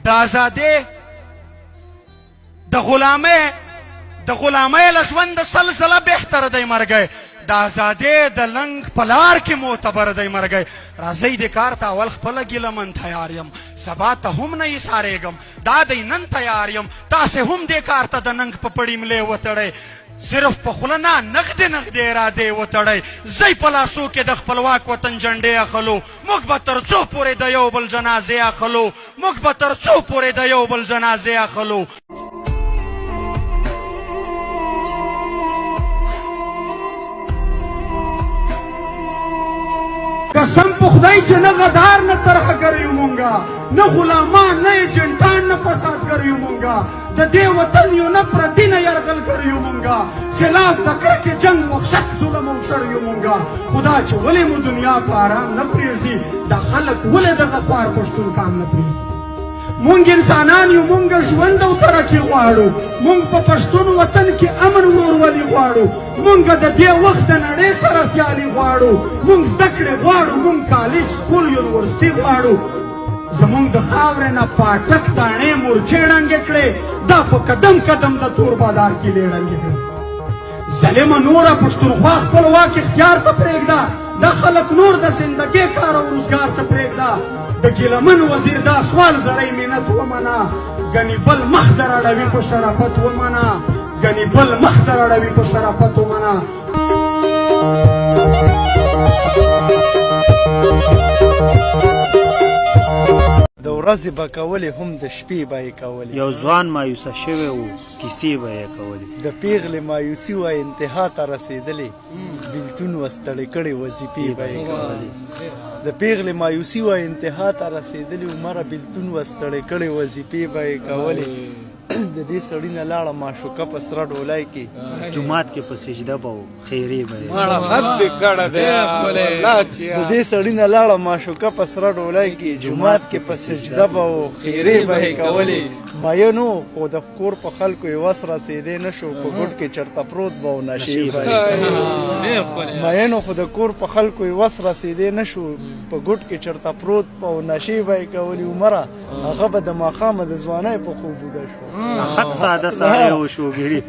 د ازادۍ د غلامۍ له ژونده سلسله بهتره دی مرګی د ازادۍ د لنګ په لار کې معتبر دی مرګی راځئ دې کار ته اول خپله ګیله من تیار یم سبا ته هم نه ایسارېږم دا دی نن تیار یم تاسې هم دې کار ته د ننګ په پړي ملې وتړئ صرف په خوله نه نغدې ارادې وتړئ زی په لاسو کې د خپلواک وطن جنډې اخلو موږ به تر څو پورې د یو بل جنازې اخلو موږ به تر څو پورې د یو بل جنازې اخلو قسم په خدای چې نه غدار نه ترهګر یو مونږه نه غلامان نه ایجنټان نه فسادګر یو مونږه د دې وطن یو نه پردي نه یرغلګر یو مونږه خلاف د کرکې جنګ وحشت ظلم او شر یو مونږه خدا چې ولې مو دنیا په ارام نه پرېږدي دا خلک ولې دغه خوار پښتون کام نه پرېږدي مونږ انسانان یو مونږ ژوند او ترقي غواړو مونږ په پښتون وطن کې امن ورورولي غواړو مونږ د دې وخت د نړۍ سره سیالي غواړو مونږ زده کړې غواړو مونږ کالج سکول یونیورسټي غواړو زمونږ د خاورې نه پاټک تاڼې مورچې ړنګې کړې دا په قدم قدم د تور بازار کې ړنګې کړې ظلمه نوره پښتونخوا خپل واک اختیار ته پرېږده دا خلک نور د زندګۍ کار او روزګار ته پرېږده د ګیلمن وزیر دا سوال زړی منت ومنه ګنې بل مخ در اړوي په شرافت ومنه ګنې بل مخ در اړوي په شرافت ومنه د ورځې به کولې هم د شپې به یې کولې یو ځوان مایوسه شوی و کیسې به یې کولې د پیغلې مایوسي وه انتها ته رسېدلې بېلتون وستړې کړې وظیفې به یې کولې د پیغلې مایوسي وه انتها ته رسېدلې عمره بېلتون وستړې کړې وظیفې به یې کولې د دې سړي نه لاړه معشوقه په سره ډولۍ کې جومات کې په سجده به و خیرې به یې د دې سړي نه لاړه معشوقه په سره ډولۍ کې جومات کې په سجده به و خیرې به یې کولې مینو خو د کور په خلکو یې وس رسېدی نه شو په ګوټ کې چرته پروت به و نشې به یې مینو خو د کور په خلکو یې وس رسېدی نه شو په ګوټ کې چرته پروت به و نشې به یې کولې عمره هغه به د ماښامه د ځوانۍ په خوب ویده شو خط ساده سړی و شوګیري